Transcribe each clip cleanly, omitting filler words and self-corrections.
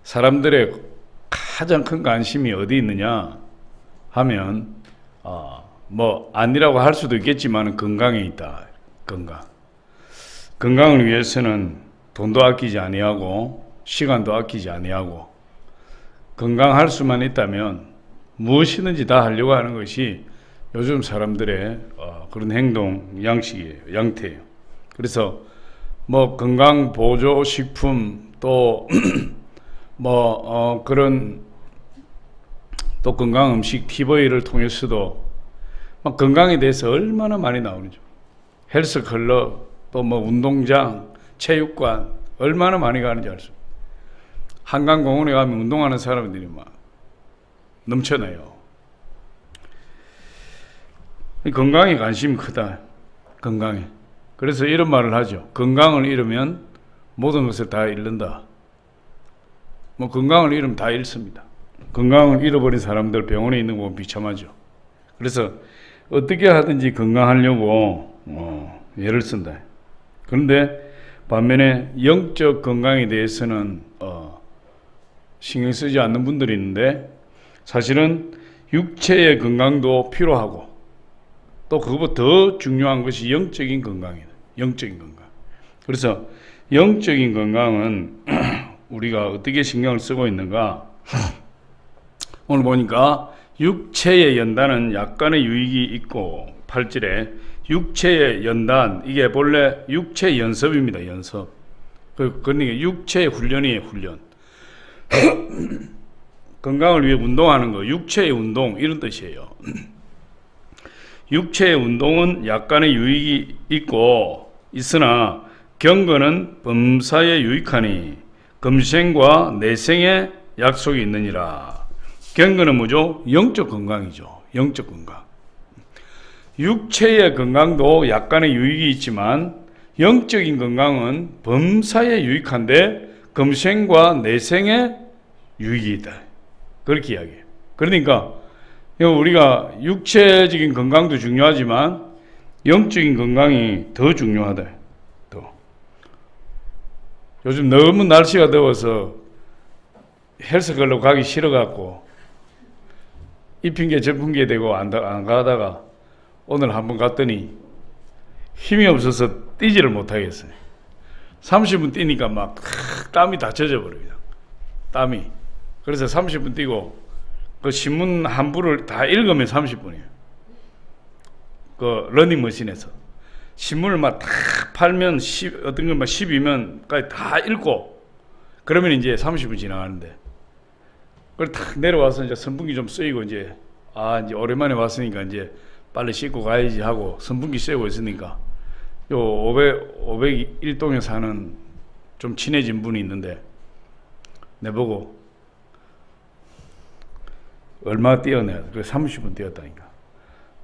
사람들의 가장 큰 관심이 어디 있느냐 하면 뭐 아니라고 할 수도 있겠지만 건강에 있다. 건강을 위해서는 돈도 아끼지 아니하고 시간도 아끼지 아니하고 건강할 수만 있다면 무엇이든지 다 하려고 하는 것이 요즘 사람들의 그런 행동 양식이에요. 양태예요. 그래서 뭐 건강 보조 식품 또 뭐 그런 또 건강 음식 TV를 통해서도 막 건강에 대해서 얼마나 많이 나오는지, 헬스 클럽 또 뭐 운동장 체육관 얼마나 많이 가는지 알 수 없어요. 한강공원에 가면 운동하는 사람들이 막 넘쳐나요. 건강에 관심이 크다. 건강에. 그래서 이런 말을 하죠. 건강을 잃으면 모든 것을 다 잃는다. 뭐 건강을 잃으면 다 잃습니다. 건강을 잃어버린 사람들 병원에 있는 거 비참하죠. 그래서 어떻게 하든지 건강하려고 애를 쓴다. 그런데 반면에 영적 건강에 대해서는 신경 쓰지 않는 분들이 있는데, 사실은 육체의 건강도 필요하고 또 그것보다 더 중요한 것이 영적인 건강이다. 영적인 건강. 그래서 영적인 건강은 우리가 어떻게 신경을 쓰고 있는가? 오늘 보니까 육체의 연단은 약간의 유익이 있고 8절에 육체의 연단, 이게 본래 육체 연습입니다. 연습. 그러니까 육체의 훈련이에요. 훈련. 건강을 위해 운동하는 거, 육체의 운동 이런 뜻이에요. 육체의 운동은 약간의 유익이 있고 있으나 경건은 범사에 유익하니 금생과 내생에 약속이 있느니라. 경건은 뭐죠? 영적 건강이죠. 영적 건강. 육체의 건강도 약간의 유익이 있지만 영적인 건강은 범사에 유익한데 금생과 내생에 유익이 있다. 그렇게 이야기해요. 그러니까 우리가 육체적인 건강도 중요하지만 영적인 건강이 더 중요하다. 또 요즘 너무 날씨가 더워서 헬스클럽 가기 싫어갖고 이 핑계 저 핑계 대고 안 가다가 오늘 한번 갔더니 힘이 없어서 뛰지를 못하겠어요. 30분 뛰니까 막 땀이 다 젖어버려요. 땀이. 그래서 30분 뛰고 그 신문 한 부를 다 읽으면 30분이에요. 그 러닝머신에서 신문을 막 다 팔면 어떤 건 막 12면까지 다 읽고 그러면 이제 30분 지나가는데, 그걸 탁 내려와서 이제 선풍기 좀 쐬고 이제 이제 오랜만에 왔으니까 이제 빨리 씻고 가야지 하고 선풍기 쐬고 있으니까 요 501동에 사는 좀 친해진 분이 있는데 내보고 얼마 뛰어내야 돼? 30분 뛰었다니까.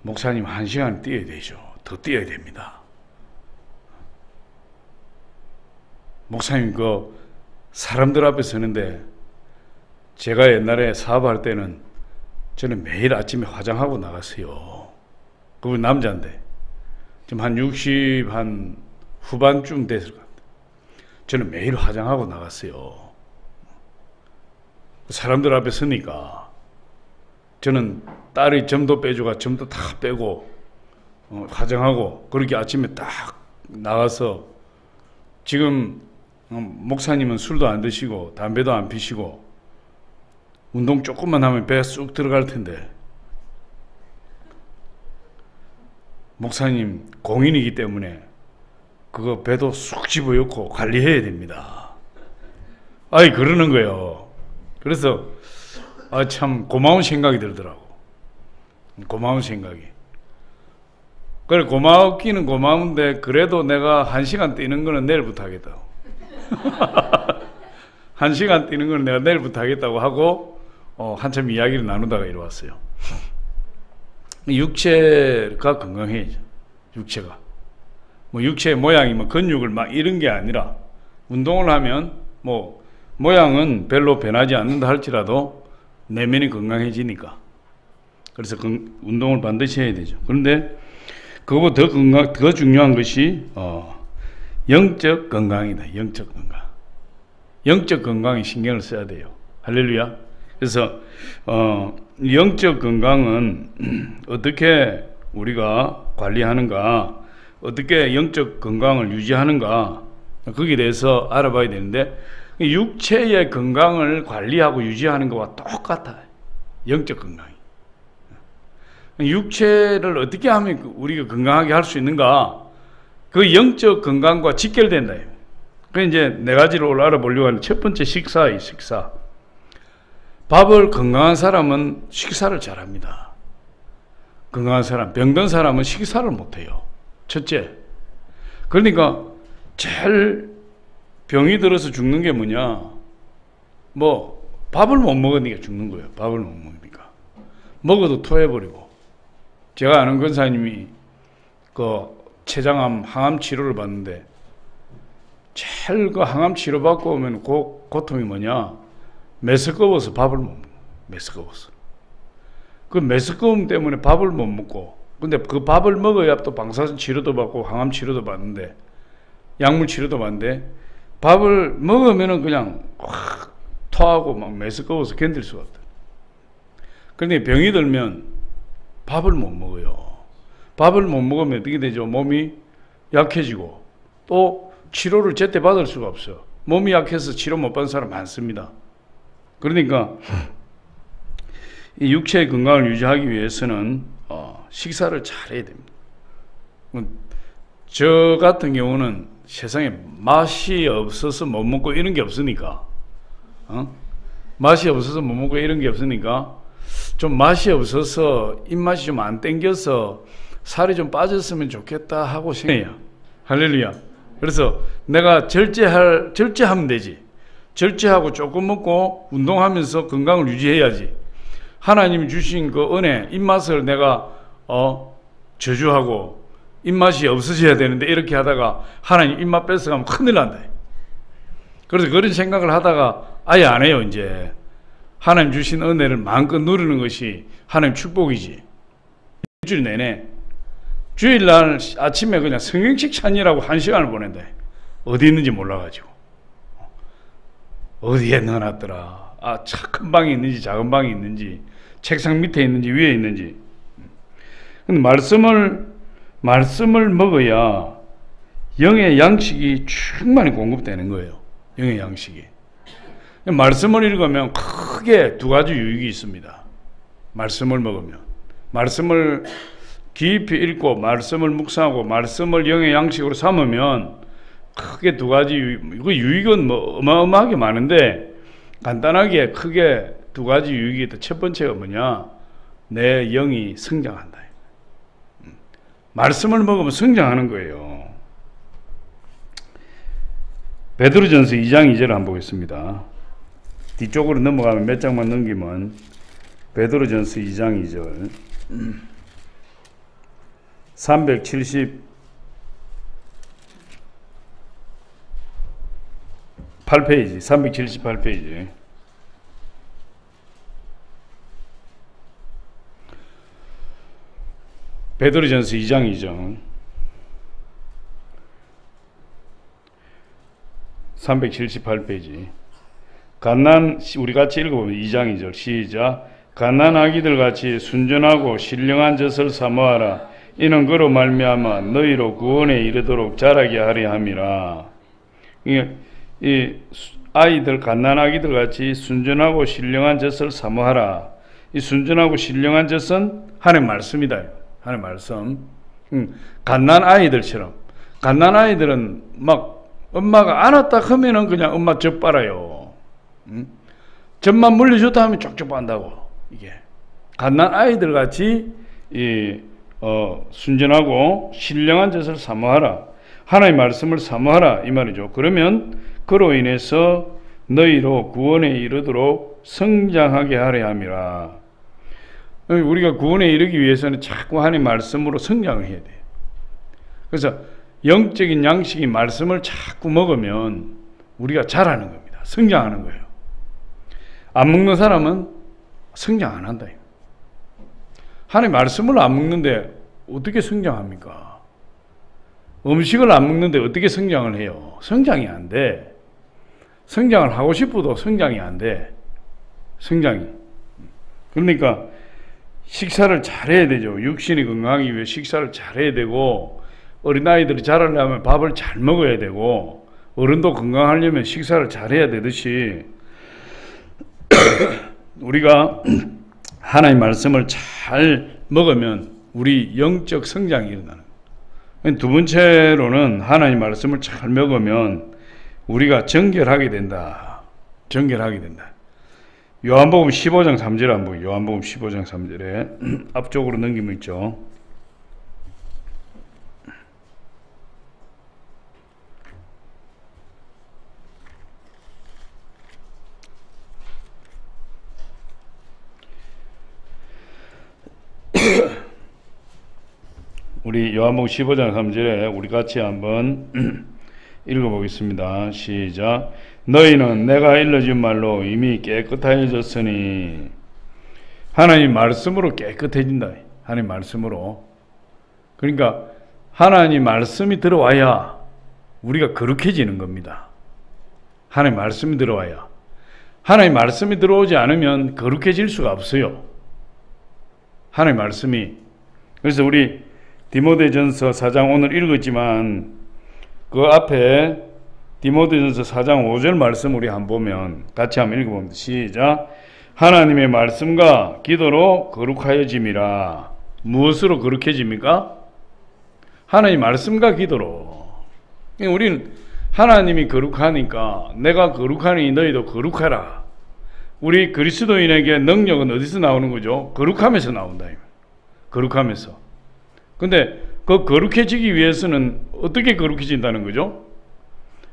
목사님 1시간 뛰어야 되죠. 더 뛰어야 됩니다. 목사님 그 사람들 앞에 서는데 제가 옛날에 사업할 때는 저는 매일 아침에 화장하고 나갔어요. 그분 남자인데 지금 한 60 후반쯤 됐을 것 같아요. 저는 매일 화장하고 나갔어요. 사람들 앞에 서니까 저는 딸이 점도 빼주가 점도 다 빼고 화장하고 그렇게 아침에 딱 나가서, 지금 목사님은 술도 안 드시고 담배도 안 피시고 운동 조금만 하면 배가 쑥 들어갈 텐데 목사님 공인이기 때문에 그거 배도 쑥 집어넣고 관리해야 됩니다. 그러는 거예요. 그래서 참 고마운 생각이 들더라고. 고마운 생각이. 그래, 고마웠기는 고마운데 그래도 내가 1시간 뛰는 거는 내일부터 하겠다고. 1시간 뛰는 거는 내가 내일부터 하겠다고 하고 한참 이야기를 나누다가 이리 왔어요. 육체가 건강해야죠. 육체가. 뭐 육체의 모양이 뭐 근육을 막 이런 게 아니라 운동을 하면 뭐 모양은 별로 변하지 않는다 할지라도 내면이 건강해지니까. 그래서 운동을 반드시 해야 되죠. 그런데 그거보다 더 중요한 것이 영적 건강이다. 영적 건강. 영적 건강에 신경을 써야 돼요. 할렐루야. 그래서 영적 건강은 어떻게 우리가 관리하는가, 어떻게 영적 건강을 유지하는가, 거기에 대해서 알아봐야 되는데, 육체의 건강을 관리하고 유지하는 것과 똑같아요. 영적 건강이. 육체를 어떻게 하면 우리가 건강하게 할 수 있는가, 그 영적 건강과 직결된다. 그 이제 네 가지로 알아보려고 하는 첫 번째 식사예요. 식사. 밥을 건강한 사람은 식사를 잘합니다. 건강한 사람, 병든 사람은 식사를 못해요. 첫째. 그러니까 제일 병이 들어서 죽는 게 뭐냐? 뭐 밥을 못 먹으니까 죽는 거예요. 밥을 못 먹으니까. 먹어도 토해버리고. 제가 아는 권사님이 그 췌장암, 항암 치료를 받는데 제일 그 항암 치료 받고 오면 그 고통이 뭐냐? 메스꺼워서 밥을 못 먹어. 메스꺼워서. 그 메스꺼움 때문에 밥을 못 먹고, 근데 그 밥을 먹어야 또 방사선 치료도 받고 항암 치료도 받는데, 약물 치료도 받는데, 밥을 먹으면은 그냥 확 토하고 막 메스꺼워서 견딜 수가 없다. 그런데 병이 들면 밥을 못 먹어요. 밥을 못 먹으면 어떻게 되죠? 몸이 약해지고, 또 치료를 제때 받을 수가 없어요. 몸이 약해서 치료 못 받는 사람 많습니다. 그러니까 이 육체의 건강을 유지하기 위해서는 식사를 잘 해야 됩니다. 저 같은 경우는 세상에 맛이 없어서 못 먹고 이런 게 없으니까, 맛이 없어서 못 먹고 이런 게 없으니까, 좀 맛이 없어서 입맛이 좀 안 땡겨서 살이 좀 빠졌으면 좋겠다 하고 생각해요. 할렐루야. 그래서 내가 절제하면 되지. 절제하고 조금 먹고 운동하면서 건강을 유지해야지. 하나님이 주신 그 은혜, 입맛을 내가 저주하고 입맛이 없어져야 되는데 이렇게 하다가 하나님 입맛 뺏어가면 큰일 난다. 그래서 그런 생각을 하다가 아예 안 해요. 이제 하나님 주신 은혜를 마음껏 누리는 것이 하나님 축복이지. 일주일 내내 주일날 아침에 그냥 성경책 찾느라고 1시간을 보낸다. 어디 있는지 몰라가지고. 어디에 넣어놨더라. 큰 방이 있는지 작은 방이 있는지, 책상 밑에 있는지 위에 있는지. 근데 말씀을 먹어야 영의 양식이 충만히 공급되는 거예요. 영의 양식이. 말씀을 읽으면 크게 두 가지 유익이 있습니다. 말씀을 먹으면. 말씀을 깊이 읽고 말씀을 묵상하고 말씀을 영의 양식으로 삼으면 크게 두 가지 유익은 뭐 어마어마하게 많은데 간단하게 크게 두 가지 유익이 있다. 첫 번째가 뭐냐? 내 영이 성장한다. 말씀을 먹으면 성장하는 거예요. 베드로전서 2장 2절을 한번 보겠습니다. 뒤쪽으로 넘어가면 몇 장만 넘기면 베드로전서 2장 2절 378페이지 베드로전서 2장 2절 378페이지 우리 같이 읽어보면 2장 2절 시작. 갓난아기들 같이 순전하고 신령한 젖을 사모하라. 이는 그로 말미암아 너희로 구원에 이르도록 자라게 하려 함이라. 이 아이들, 갓난아기들 같이 순전하고 신령한 젖을 사모하라. 이 순전하고 신령한 젖은 하나님 말씀이다. 하나님 말씀. 갓난아이들처럼. 갓난아이들은 막 엄마가 안았다 하면은 그냥 엄마 젖 빨아요. 젖만 물려줬다 하면 쪽쪽 빤다고. 이게 갓난아이들 같이 순전하고 신령한 젖을 사모하라. 하나님의 말씀을 사모하라 이 말이죠. 그러면 그로 인해서 너희로 구원에 이르도록 성장하게 하려 함이라. 우리가 구원에 이르기 위해서는 자꾸 하나님의 말씀으로 성장을 해야 돼요. 그래서 영적인 양식이 말씀을 자꾸 먹으면 우리가 자라는 겁니다. 성장하는 거예요. 안 먹는 사람은 성장 안 한다. 하나님 말씀을 안 먹는데 어떻게 성장합니까? 음식을 안 먹는데 어떻게 성장을 해요? 성장이 안 돼. 성장을 하고 싶어도 성장이 안 돼. 성장이. 그러니까 식사를 잘해야 되죠. 육신이 건강하기 위해 식사를 잘해야 되고, 어린아이들이 자라려면 밥을 잘 먹어야 되고, 어른도 건강하려면 식사를 잘해야 되듯이 우리가 하나님 말씀을 잘 먹으면 우리 영적 성장이 일어나는 거예요. 두 번째로는 하나님 말씀을 잘 먹으면 우리가 정결하게 된다. 정결하게 된다. 요한복음 15장 3절에 한번, 요한복음 15장 3절에 앞쪽으로 넘기면 있죠. 우리 요한복음 15장 3절에 우리 같이 한번 읽어보겠습니다. 시작. 너희는 내가 일러준 말로 이미 깨끗해졌으니. 하나님 말씀으로 깨끗해진다. 하나님 말씀으로. 그러니까 하나님 말씀이 들어와야 우리가 거룩해지는 겁니다. 하나님 말씀이 들어와야. 하나님 말씀이 들어오지 않으면 거룩해질 수가 없어요. 하나님 말씀이. 그래서 우리 디모데전서 4장 오늘 읽었지만 그 앞에 디모데전서 4장 5절 말씀 우리 한번 보면 같이 한번 읽어봅니다. 시작. 하나님의 말씀과 기도로 거룩하여짐이라. 무엇으로 거룩해집니까? 하나님 말씀과 기도로. 우리는 하나님이 거룩하니까 내가 거룩하니 너희도 거룩하라. 우리 그리스도인에게 능력은 어디서 나오는 거죠? 거룩함에서 나온다. 거룩함에서. 근데 그 거룩해지기 위해서는 어떻게 거룩해진다는 거죠?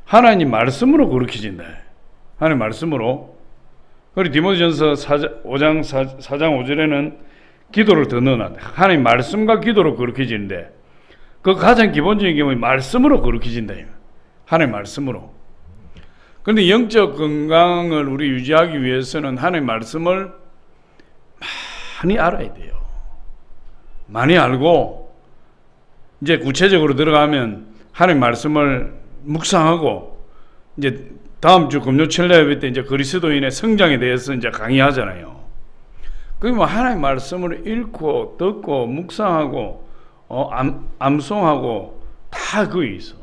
하나님 말씀으로 거룩해진다. 하나님 말씀으로. 그리고 디모데전서 4장 5절에는 기도를 더 넣어놨다. 하나님 말씀과 기도로 거룩해지는데 그 가장 기본적인 게 뭐냐면 말씀으로 거룩해진다. 하나님 말씀으로. 그런데 영적 건강을 우리 유지하기 위해서는 하나님 말씀을 많이 알아야 돼요. 많이 알고 이제 구체적으로 들어가면 하나님 말씀을 묵상하고 이제 다음 주 금요철날 예배 때 이제 그리스도인의 성장에 대해서 이제 강의하잖아요. 그게 뭐 하나님 말씀을 읽고 듣고 묵상하고 암송하고 다 거기 있어.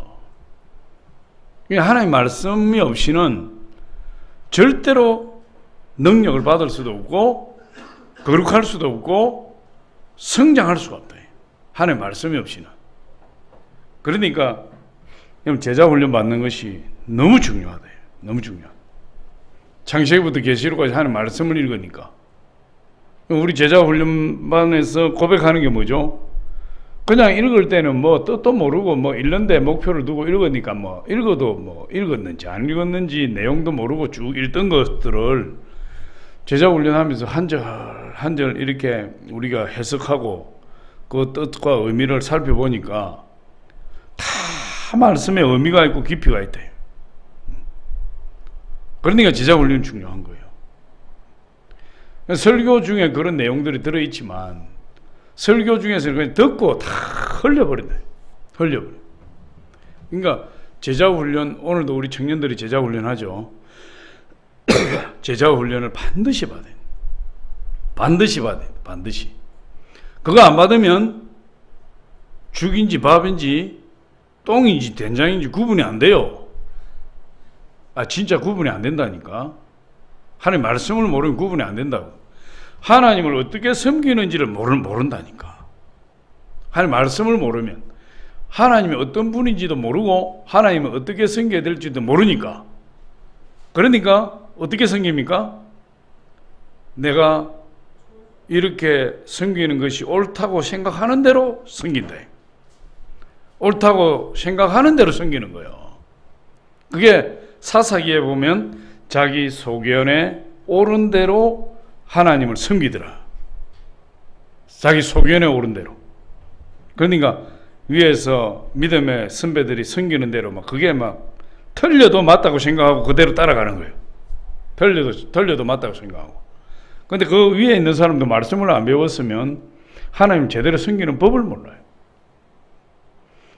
하나님 말씀이 없이는 절대로 능력을 받을 수도 없고 거룩할 수도 없고 성장할 수가 없다. 하나님 말씀이 없이는. 그러니까 제자 훈련 받는 것이 너무 중요하다. 너무 중요하다. 창세기부터 계시록까지 하나님 말씀을 읽으니까. 우리 제자 훈련반에서 고백하는 게 뭐죠? 그냥 읽을 때는 뭐 뜻도 모르고 뭐 읽는데 목표를 두고 읽으니까 뭐 읽어도 뭐 읽었는지 안 읽었는지 내용도 모르고 쭉 읽던 것들을 제자 훈련하면서 한 절 한 절 이렇게 우리가 해석하고 그 뜻과 의미를 살펴보니까 다 말씀에 의미가 있고 깊이가 있다. 그러니까 제자 훈련이 중요한 거예요. 설교 중에 그런 내용들이 들어있지만 설교 중에서 그냥 듣고 다 흘려버린다. 흘려버려. 그러니까 제자 훈련, 오늘도 우리 청년들이 제자 훈련 하죠. 제자 훈련을 반드시 받아야 돼. 반드시 받아야 돼. 반드시. 그거 안 받으면 죽인지 밥인지 똥인지 된장인지 구분이 안 돼요. 진짜 구분이 안 된다니까. 하나님 말씀을 모르면 구분이 안 된다고. 하나님을 어떻게 섬기는지를 모른다니까. 하나님 말씀을 모르면 하나님이 어떤 분인지도 모르고 하나님을 어떻게 섬겨야 될지도 모르니까. 그러니까 어떻게 섬깁니까? 내가 이렇게 섬기는 것이 옳다고 생각하는 대로 섬긴다. 옳다고 생각하는 대로 섬기는 거예요. 그게 사사기에 보면 자기 소견에 옳은 대로 하나님을 섬기더라. 자기 소견에 옳은 대로. 그러니까 위에서 믿음의 선배들이 섬기는 대로 막 그게 막 틀려도 맞다고 생각하고 그대로 따라가는 거예요. 틀려도 맞다고 생각하고. 근데 그 위에 있는 사람도 말씀을 안 배웠으면 하나님 제대로 섬기는 법을 몰라요.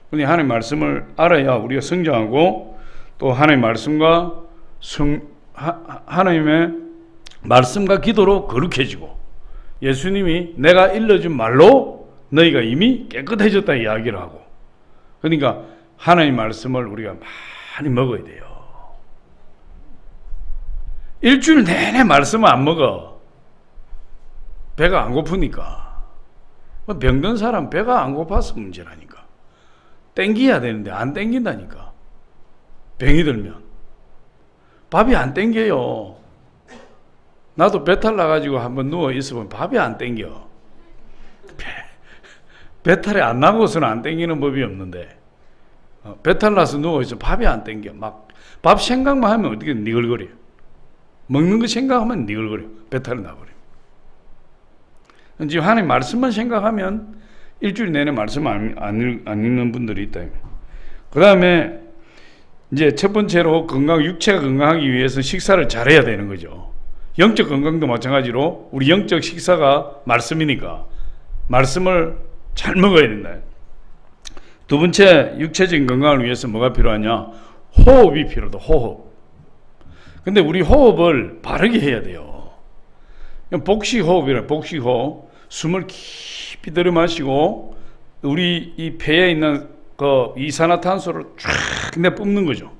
근데 하나님 말씀을 알아야 우리가 성장하고 또 하나님 말씀과 하나님의 말씀과 기도로 거룩해지고, 예수님이 내가 일러준 말로 너희가 이미 깨끗해졌다 이야기를 하고, 그러니까 하나님 말씀을 우리가 많이 먹어야 돼요. 일주일 내내 말씀을 안 먹어. 배가 안 고프니까. 병든 사람 배가 안 고파서 문제라니까. 땡겨야 되는데 안 땡긴다니까. 병이 들면 밥이 안 땡겨요. 나도 배탈 나가지고 한번 누워 있으면 밥이 안 땡겨. 배탈이 안 나고서는 안 땡기는 법이 없는데, 배탈 나서 누워 있으면 밥이 안 땡겨. 막 밥 생각만 하면 어떻게 니글거려. 먹는 거 생각하면 니글거려. 배탈이 나버려. 지금 하나님 말씀만 생각하면 일주일 내내 말씀 안 읽는 분들이 있다. 그 다음에 이제 첫 번째로 육체가 건강하기 위해서 식사를 잘해야 되는 거죠. 영적 건강도 마찬가지로 우리 영적 식사가 말씀이니까 말씀을 잘 먹어야 된다. 두 번째, 육체적인 건강을 위해서 뭐가 필요하냐? 호흡이 필요하다. 호흡. 근데 우리 호흡을 바르게 해야 돼요. 복식호흡이라. 복식호흡. 숨을 깊이 들여 마시고 우리 이 폐에 있는 그 이산화탄소를 쫙 내뿜는 거죠.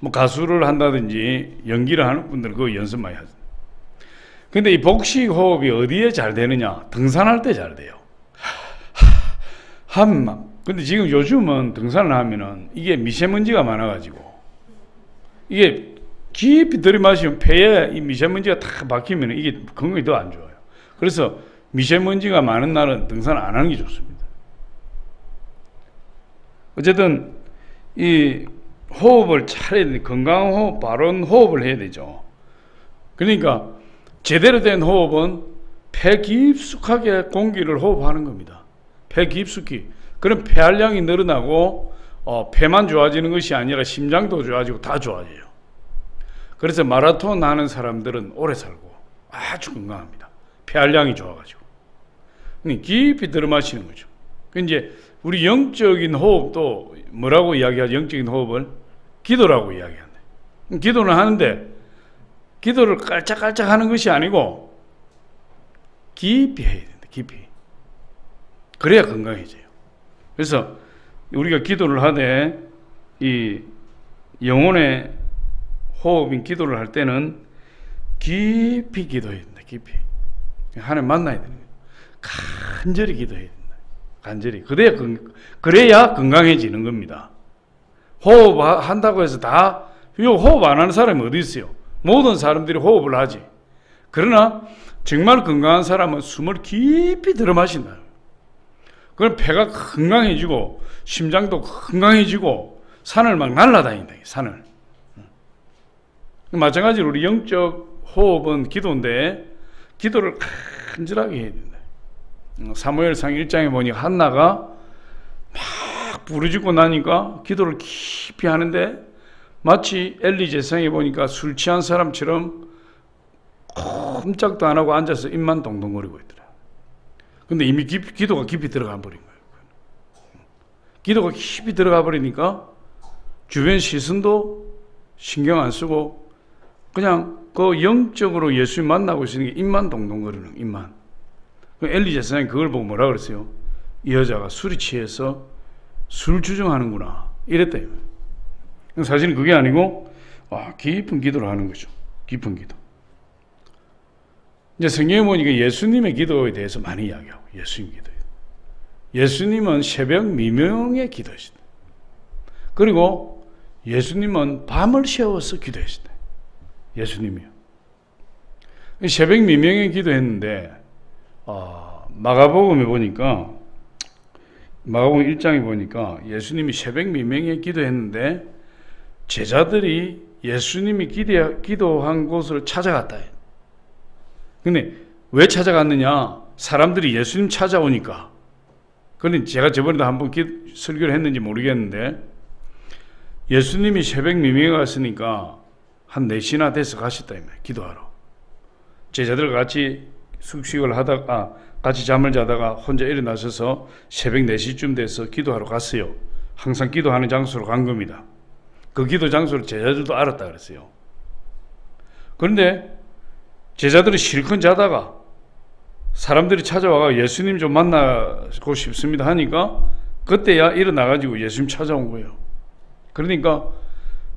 뭐 가수를 한다든지 연기를 하는 분들은 그거 연습 많이 하죠. 근데 이 복식호흡이 어디에 잘 되느냐? 등산할 때 잘 돼요. 근데 지금 요즘은 등산을 하면은 이게 미세먼지가 많아가지고 이게 깊이 들이마시면 폐에 이 미세먼지가 다 박히면 이게 건강이 더 안 좋아요. 그래서 미세먼지가 많은 날은 등산 안 하는 게 좋습니다. 어쨌든 이 호흡을 잘 해야 돼. 건강한 호흡, 바른 호흡을 해야 되죠. 그러니까 제대로 된 호흡은 폐 깊숙하게 공기를 호흡하는 겁니다. 폐 깊숙이. 그럼 폐활량이 늘어나고 폐만 좋아지는 것이 아니라 심장도 좋아지고 다 좋아져요. 그래서 마라톤 하는 사람들은 오래 살고 아주 건강합니다. 폐활량이 좋아가지고. 깊이 들어마시는 거죠. 이제 우리 영적인 호흡도 뭐라고 이야기하죠? 영적인 호흡을 기도라고 이야기한다. 기도는 하는데 기도를 깔짝깔짝 하는 것이 아니고 깊이 해야 된다. 깊이. 그래야 건강해져요. 그래서 우리가 기도를 하되 이 영혼의 호흡인 기도를 할 때는 깊이 기도해야 된다. 깊이. 하나님 만나야 되는 거예요. 간절히 기도해야 된다. 간절히. 그래야 건강해지는 겁니다. 호흡 한다고 해서 다 호흡 안 하는 사람이 어디 있어요? 모든 사람들이 호흡을 하지. 그러나 정말 건강한 사람은 숨을 깊이 들어 마신다. 그럼 폐가 건강해지고 심장도 건강해지고 산을 막 날아다닌다. 산을. 마찬가지로 우리 영적 호흡은 기도인데 기도를 간절하게 해야 된다. 사무엘상 1장에 보니까 한나가 막 부르짖고 나니까 기도를 깊이 하는데 마치 엘리 제사장에 보니까 술 취한 사람처럼 꼼짝도 안 하고 앉아서 입만 동동거리고 있더라. 근데 이미 기도가 깊이 들어가 버린 거예요. 기도가 깊이 들어가 버리니까 주변 시선도 신경 안 쓰고 그냥 그 영적으로 예수님 만나고 있으니까 입만 동동거리는 입만. 엘리 제사장이 그걸 보고 뭐라 그랬어요? 이 여자가 술이 취해서 술 주정하는구나 이랬다. 사실은 그게 아니고 깊은 기도를 하는 거죠. 깊은 기도. 이제 성경에 보니까 예수님의 기도에 대해서 많이 이야기하고 예수님 기도. 예수님은 새벽 미명에 기도하시다. 그리고 예수님은 밤을 새워서 기도하시다. 예수님이요. 새벽 미명에 기도했는데 마가복음에 보니까 마가복음 1장에 보니까 예수님이 새벽 미명에 기도했는데 제자들이 예수님이 기도한 곳을 찾아갔다. 근데 왜 찾아갔느냐? 사람들이 예수님 찾아오니까. 그런데 제가 저번에도 한번 설교를 했는지 모르겠는데 예수님이 새벽 미명에 갔으니까 한 4시나 돼서 가셨다. 기도하러. 제자들과 같이 숙식을 하다가 같이 잠을 자다가 혼자 일어나셔서 새벽 4시쯤 돼서 기도하러 갔어요. 항상 기도하는 장소로 간 겁니다. 그 기도 장소를 제자들도 알았다 그랬어요. 그런데 제자들이 실컷 자다가 사람들이 찾아와가 예수님 좀 만나고 싶습니다 하니까 그때야 일어나가지고 예수님 찾아온 거예요. 그러니까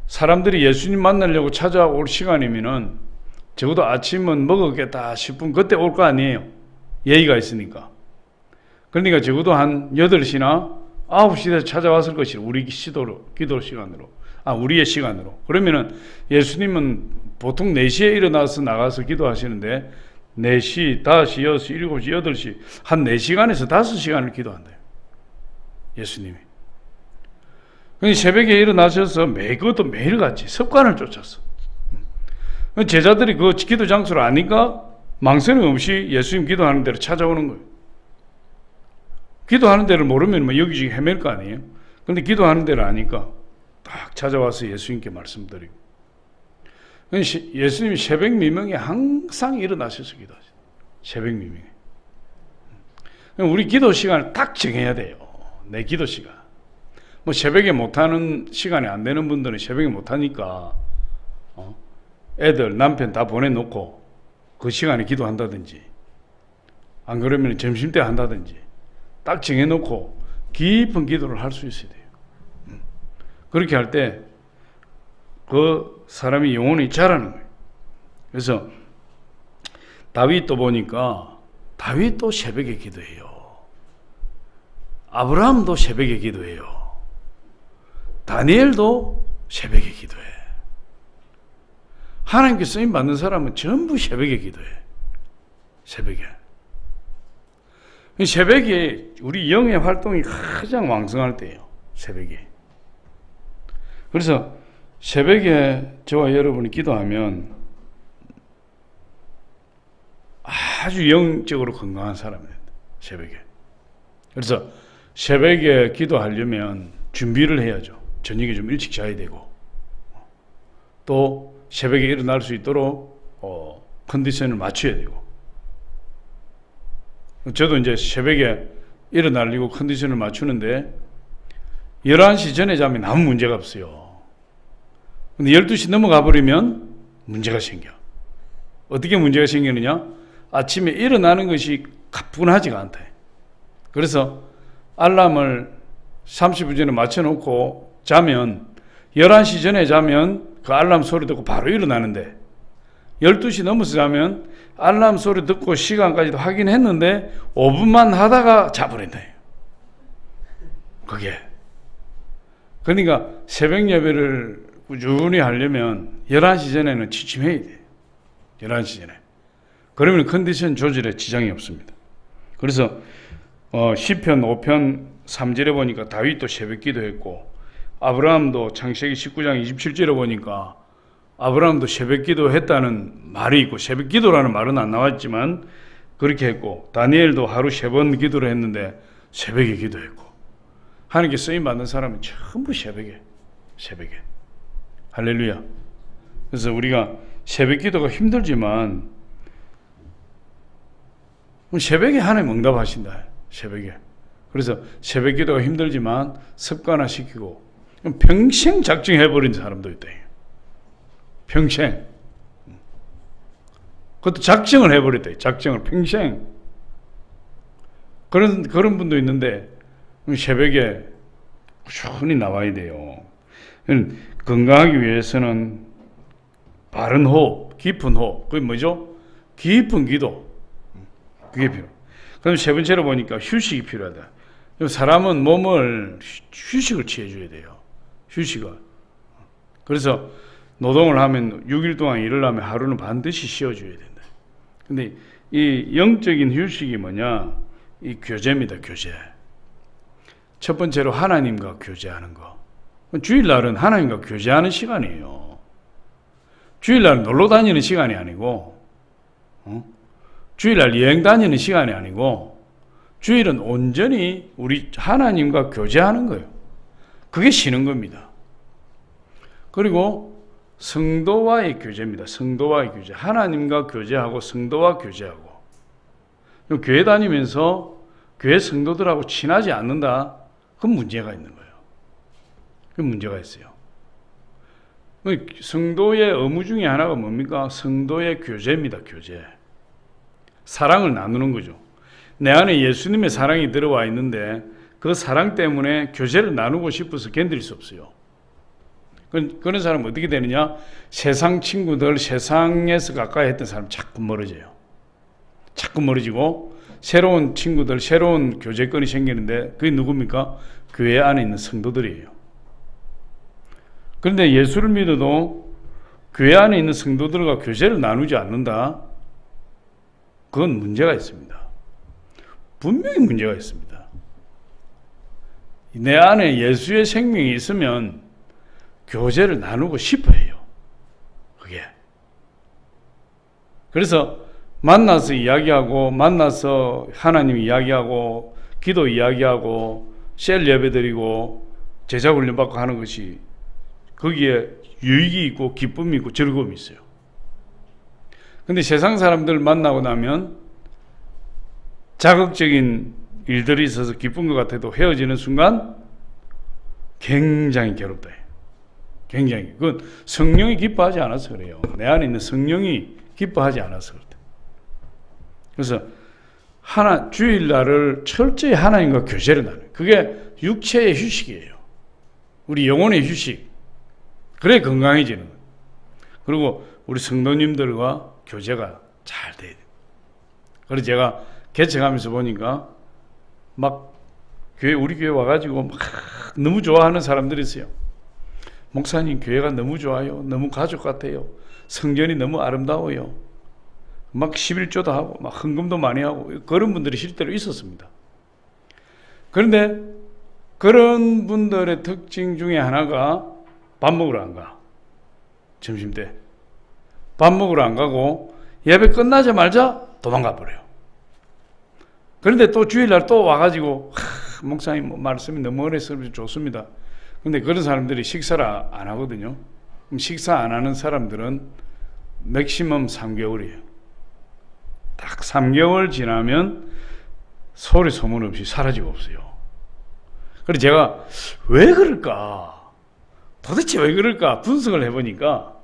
사람들이 예수님 만나려고 찾아올 시간이면은 적어도 아침은 먹었겠다 싶은 그때 올 거 아니에요. 예의가 있으니까. 그러니까 적어도 한 8시나 9시에 찾아왔을 것이에요. 우리 기도 시간으로. 우리의 시간으로. 그러면은 예수님은 보통 4시에 일어나서 나가서 기도하시는데 4시, 5시, 6시, 7시, 8시 한 4시간에서 5시간을 기도한대요. 예수님이. 그러니까 새벽에 일어나셔서 그것도 매일같이 습관을 쫓았어. 제자들이 그 기도 장소를 아니까 망설임 없이 예수님 기도하는 데로 찾아오는 거예요. 기도하는 데를 모르면 뭐 여기저기 헤맬 거 아니에요. 그런데 기도하는 데를 아니까 딱 찾아와서 예수님께 말씀드리고. 예수님이 새벽 미명에 항상 일어나셔서 기도하세요. 새벽 미명에. 우리 기도 시간을 딱 정해야 돼요. 내 기도 시간. 뭐 새벽에 못하는 시간이 안 되는 분들은 새벽에 못하니까 애들 남편 다 보내놓고 그 시간에 기도한다든지 안 그러면 점심때 한다든지 딱 정해놓고 깊은 기도를 할 수 있어야 돼요. 그렇게 할 때 그 사람이 영혼이 자라는 거예요. 그래서 다윗도 보니까 다윗도 새벽에 기도해요. 아브라함도 새벽에 기도해요. 다니엘도 새벽에 기도해. 하나님께 쓰임 받는 사람은 전부 새벽에 기도해. 새벽에. 새벽에 우리 영의 활동이 가장 왕성할 때예요. 새벽에. 그래서 새벽에 저와 여러분이 기도하면 아주 영적으로 건강한 사람이 된다. 새벽에. 그래서 새벽에 기도하려면 준비를 해야죠. 저녁에 좀 일찍 자야 되고 또 새벽에 일어날 수 있도록 컨디션을 맞춰야 되고. 저도 이제 새벽에 일어나려고 컨디션을 맞추는데 11시 전에 자면 아무 문제가 없어요. 근데 12시 넘어가 버리면 문제가 생겨. 어떻게 문제가 생기느냐? 아침에 일어나는 것이 가뿐하지가 않다. 그래서 알람을 30분 전에 맞춰놓고 자면 11시 전에 자면 그 알람 소리 듣고 바로 일어나는데 12시 넘어서 자면 알람 소리 듣고 시간까지도 확인했는데 5분만 하다가 자버린다. 그게. 그러니까 새벽 예배를 꾸준히 하려면 11시 전에는 취침해야 돼. 11시 전에. 그러면 컨디션 조절에 지장이 없습니다. 그래서 시편 5편 3절에 보니까 다윗도 새벽 기도했고 아브라함도 창세기 19장 27절에 보니까 아브라함도 새벽 기도했다는 말이 있고 새벽 기도라는 말은 안 나왔지만 그렇게 했고 다니엘도 하루 3번 기도를 했는데 새벽에 기도했고 하나님께 쓰임받는 사람은 전부 새벽에. 할렐루야. 그래서 우리가 새벽 기도가 힘들지만 새벽에 하나님 응답하신다. 새벽에. 그래서 새벽 기도가 힘들지만 습관화시키고 평생 작정해버린 사람도 있다. 평생. 그것도 작정을 해버렸다. 작정을 평생. 그런 분도 있는데 새벽에 꾸준히 나와야 돼요. 건강하기 위해서는 바른 호흡, 깊은 호흡. 그게 뭐죠? 깊은 기도. 그게 필요. 그럼 세 번째로 보니까 휴식이 필요하다. 사람은 몸을 휴식을 취해줘야 돼요. 휴식을. 그래서 노동을 하면 6일 동안 일을 하면 하루는 반드시 쉬어줘야 된다. 근데 이 영적인 휴식이 뭐냐? 이 교제입니다. 교제. 첫 번째로 하나님과 교제하는 거. 주일날은 하나님과 교제하는 시간이에요. 주일날은 놀러 다니는 시간이 아니고 주일날 여행 다니는 시간이 아니고 주일은 온전히 우리 하나님과 교제하는 거예요. 그게 쉬는 겁니다. 그리고 성도와의 교제입니다. 성도와의 교제. 하나님과 교제하고 성도와 교제하고. 교회 다니면서 교회 성도들하고 친하지 않는다? 그건 문제가 있는 거예요. 그 문제가 있어요. 성도의 의무 중에 하나가 뭡니까? 성도의 교제입니다. 교제. 사랑을 나누는 거죠. 내 안에 예수님의 사랑이 들어와 있는데 그 사랑 때문에 교제를 나누고 싶어서 견딜 수 없어요. 그런 사람은 어떻게 되느냐? 세상 친구들, 세상에서 가까이 했던 사람 자꾸 멀어져요. 자꾸 멀어지고 새로운 친구들, 새로운 교제권이 생기는데 그게 누굽니까? 교회 안에 있는 성도들이에요. 그런데 예수를 믿어도 교회 안에 있는 성도들과 교제를 나누지 않는다? 그건 문제가 있습니다. 분명히 문제가 있습니다. 내 안에 예수의 생명이 있으면 교제를 나누고 싶어 해요. 그게. 그래서 만나서 이야기하고, 만나서 하나님 이야기하고, 기도 이야기하고, 셀 예배 드리고, 제자 훈련 받고 하는 것이 거기에 유익이 있고, 기쁨이 있고, 즐거움이 있어요. 근데 세상 사람들 만나고 나면 자극적인 일들이 있어서 기쁜 것 같아도 헤어지는 순간 굉장히 괴롭다. 굉장히. 그건 성령이 기뻐하지 않아서 그래요. 내 안에 있는 성령이 기뻐하지 않아서 그렇다. 그래서 주일날을 철저히 하나님과 교제를 나눠요. 그게 육체의 휴식이에요. 우리 영혼의 휴식. 그래 건강해지는 거예요. 그리고 우리 성도님들과 교제가 잘 돼야 돼요. 그래서 제가 개척하면서 보니까 막 우리 교회 와가지고 막 너무 좋아하는 사람들이 있어요. 목사님 교회가 너무 좋아요. 너무 가족 같아요. 성전이 너무 아름다워요. 막 11조도 하고 막 헌금도 많이 하고 그런 분들이 실제로 있었습니다. 그런데 그런 분들의 특징 중에 하나가 밥 먹으러 안 가. 점심때 밥 먹으러 안 가고 예배 끝나자마자 도망가 버려요. 그런데 또 주일날 또 와가지고 목사님 말씀이 너무 어려서 좋습니다. 근데 그런 사람들이 식사를 안 하거든요. 그럼 식사 안 하는 사람들은 맥시멈 3개월이에요. 딱 3개월 지나면 소리 소문 없이 사라지고 없어요. 그래서 제가 왜 그럴까? 도대체 왜 그럴까? 분석을 해보니까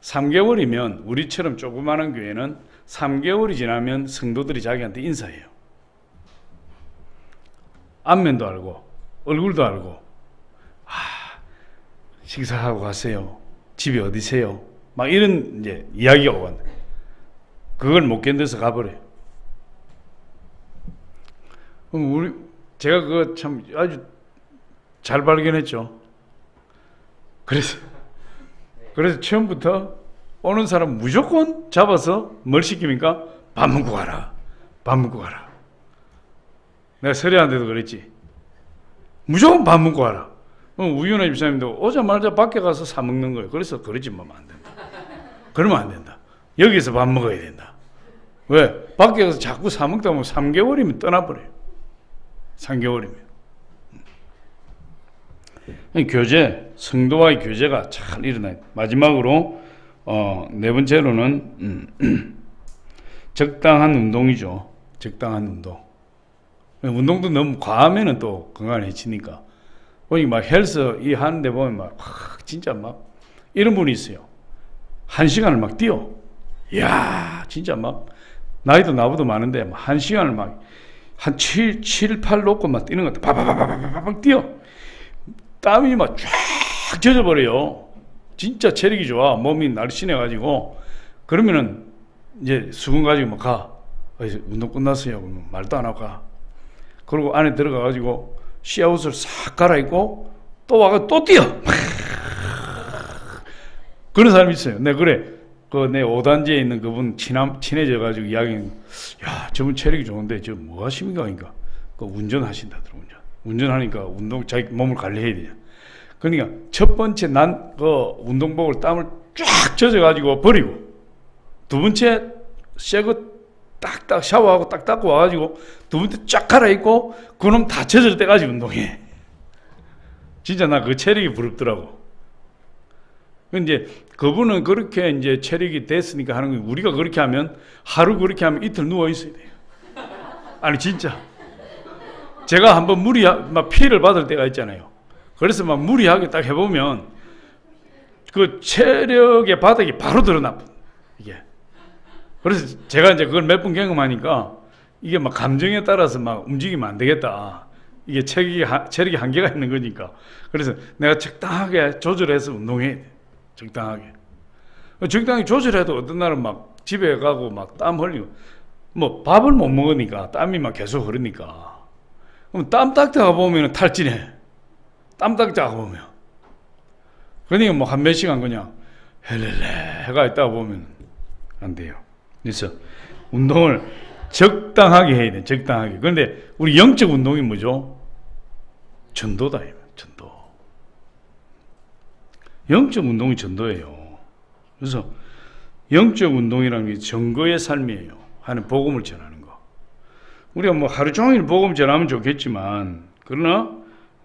3개월이면 우리처럼 조그마한 교회는 3개월이 지나면 성도들이 자기한테 인사해요. 안면도 알고 얼굴도 알고 식사하고 가세요. 집이 어디세요? 막 이런 이제 이야기가 오간다. 그걸 못 견뎌서 가버려요. 그럼 제가 그거 참 아주 잘 발견했죠. 그래서 처음부터 오는 사람 무조건 잡아서 뭘 시킵니까? 밥 먹고 가라. 밥 먹고 가라. 내가 서리한테도 그랬지. 무조건 밥 먹고 가라. 우윤아 집사님도 오자마자 밖에 가서 사 먹는 거예요. 그래서 그러지 면 안 된다. 그러면 안 된다. 여기서 밥 먹어야 된다. 왜? 밖에 가서 자꾸 사 먹다 보면 3개월이면 떠나버려요. 3개월이면. 교제, 성도와의 교제가 잘 일어나요. 마지막으로 네 번째로는 적당한 운동이죠. 적당한 운동. 운동도 너무 과하면은 또 건강을 해치니까. 보니 막 헬스 이 하는데 보면 막 진짜 막 이런 분이 있어요. 1시간을 막 뛰어. 이야, 진짜 막 나이도 나보다 많은데 막 1시간을 막 한 7, 8 놓고 막 뛰는 것 같아. 바바바바바박 뛰어. 땀이 막 쫙 젖어버려요. 진짜 체력이 좋아. 몸이 날씬해가지고. 그러면은 이제 수건 가지고 막 가. 운동 끝났어요. 그러면 말도 안 하고 가. 그리고 안에 들어가가지고 시아웃을 싹 갈아입고 또 와가 또 뛰어. 그런 사람이 있어요. 네, 그래. 내 5단지에 있는 그분 친해져가지고 이야기는, 야, 저분 체력이 좋은데 저 뭐 하십니까? 그러니까 운전하신다더라고요. 운전하니까 자기 몸을 관리해야 돼요. 그러니까 첫 번째 난 그 운동복을 땀을 쫙 젖어가지고 버리고, 두 번째 새거 딱딱 샤워하고 딱 닦고 와가지고 두 번째 쫙 갈아입고 그놈 다 젖을 때까지 운동해. 진짜 나 그 체력이 부럽더라고. 근데 그분은 그렇게 이제 체력이 됐으니까 하는 거예요. 우리가 그렇게 하면 하루 그렇게 하면 이틀 누워 있어야 돼요. 아니 진짜. 제가 한번 막 피해를 받을 때가 있잖아요. 그래서 막 무리하게 딱 해보면 그 체력의 바닥이 바로 드러나 이게. 그래서 제가 이제 그걸 몇 번 경험하니까 이게 막 감정에 따라서 막 움직이면 안 되겠다. 이게 체력이 한계가 있는 거니까. 그래서 내가 적당하게 조절해서 운동해야 돼. 적당하게. 적당히 조절해도 어떤 날은 막 집에 가고 막 땀 흘리고 뭐 밥을 못 먹으니까 땀이 막 계속 흐르니까. 그럼 땀 닦다가 보면 탈진해. 땀 닦다가 보면. 그러니까 뭐 한 몇 시간 그냥 헬렐레가 있다가 보면 안 돼요. 그래서 운동을 적당하게 해야 돼. 적당하게. 그런데 우리 영적 운동이 뭐죠? 전도다. 전도. 영적 운동이 전도예요. 그래서 영적 운동이라는 게 전거의 삶이에요. 하는 복음을 전하는 거. 우리가 뭐 하루 종일 복음 전하면 좋겠지만 그러나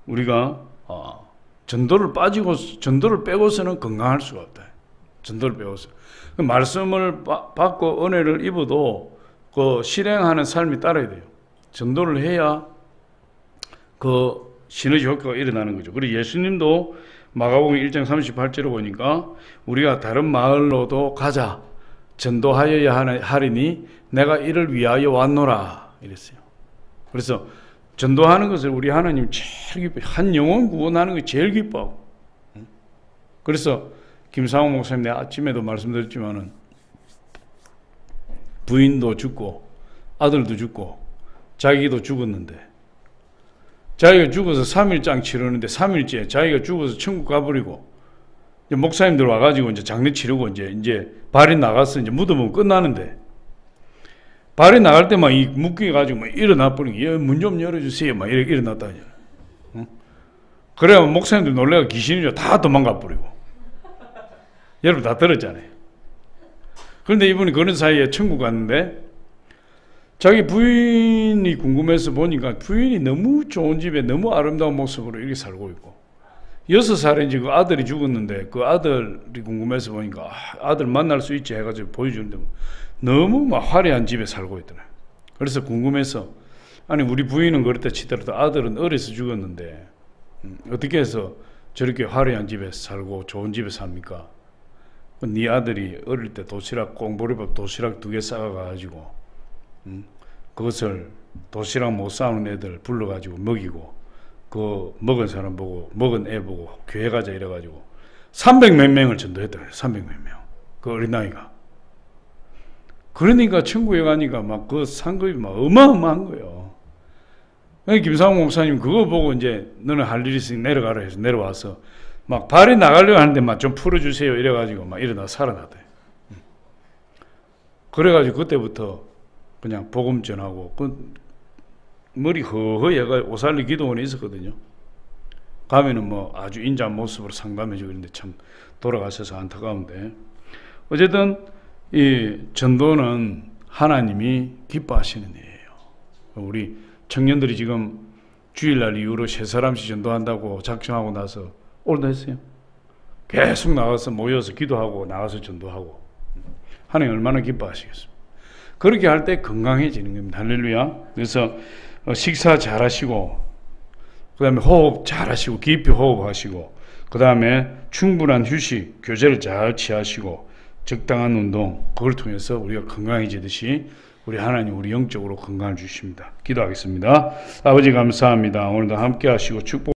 우리가 전도를 빼고서는 건강할 수가 없다. 전도를 빼고서. 그 말씀을 받고 은혜를 입어도 그 실행하는 삶이 따라야 돼요. 전도를 해야 그 시너지 효과가 일어나는 거죠. 그리고 예수님도 마가복음 1장 38절을 보니까 우리가 다른 마을로도 가자. 전도하여야 하리니 내가 이를 위하여 왔노라. 이랬어요. 그래서 전도하는 것을 우리 하나님 제일 기뻐요. 한 영혼 구원하는 거 제일 기뻐하고. 그래서 김상호 목사님 내가 아침에도 말씀드렸지만은 부인도 죽고 아들도 죽고 자기도 죽었는데 자기가 죽어서 3일장 치르는데 3일째 자기가 죽어서 천국 가버리고 이제 목사님들 와가지고 이제 장례 치르고 이제 발이 나가서 이제 묻으면 끝나는데 발이 나갈 때만 이 묶여가지고 막 일어나 버리고 문 좀 열어주세요 막 이렇게 일어났다 하잖아. 응? 그래야 목사님들 놀래가 귀신이죠. 다 도망가 버리고. 여러분 다 들었잖아요. 그런데 이분이 그런 사이에 천국 갔는데 자기 부인이 궁금해서 보니까 부인이 너무 좋은 집에 너무 아름다운 모습으로 이렇게 살고 있고 6살인지 그 아들이 죽었는데 그 아들이 궁금해서 보니까 아들 만날 수 있지 해가지고 보여주는데 너무 막 화려한 집에 살고 있더라. 그래서 궁금해서 아니 우리 부인은 그렇다 치더라도 아들은 어려서 죽었는데 어떻게 해서 저렇게 화려한 집에 살고 좋은 집에 삽니까? 네 아들이 어릴 때 도시락 꽁보리밥 도시락 2개 싸가가지고 그것을 도시락 못 싸우는 애들 불러가지고 먹이고 그 먹은 사람 보고 먹은 애 보고 교회 가자 이래가지고 300몇 명을 전도했다. 300몇 명. 그 어린아이가. 그러니까 천국에 가니까 막 그 상급이 막 어마어마한 거예요. 김상호 목사님 그거 보고 이제 너는 할 일이 있으니 내려가라 해서 내려와서 막 발이 나가려고 하는데 막 좀 풀어주세요 이래가지고 막 일어나 살아나대. 그래가지고 그때부터 그냥 복음 전하고 그 머리 허허해가 오살리 기도원에 있었거든요. 가면은 뭐 아주 인자한 모습으로 상담해주고 있는데 참 돌아가셔서 안타까운데 어쨌든 이 전도는 하나님이 기뻐하시는 일이에요. 우리 청년들이 지금 주일날 이후로 3사람씩 전도한다고 작정하고 나서 오늘도 했어요. 계속 나가서 모여서 기도하고 나가서 전도하고 하나님 얼마나 기뻐하시겠습니까? 그렇게 할 때 건강해지는 겁니다. 할렐루야. 그래서 식사 잘 하시고 그 다음에 호흡 잘 하시고 깊이 호흡하시고 그 다음에 충분한 휴식 교제를 잘 취하시고 적당한 운동 그걸 통해서 우리가 건강해지듯이 우리 하나님 우리 영적으로 건강을 주십니다. 기도하겠습니다. 아버지 감사합니다. 오늘도 함께 하시고 축복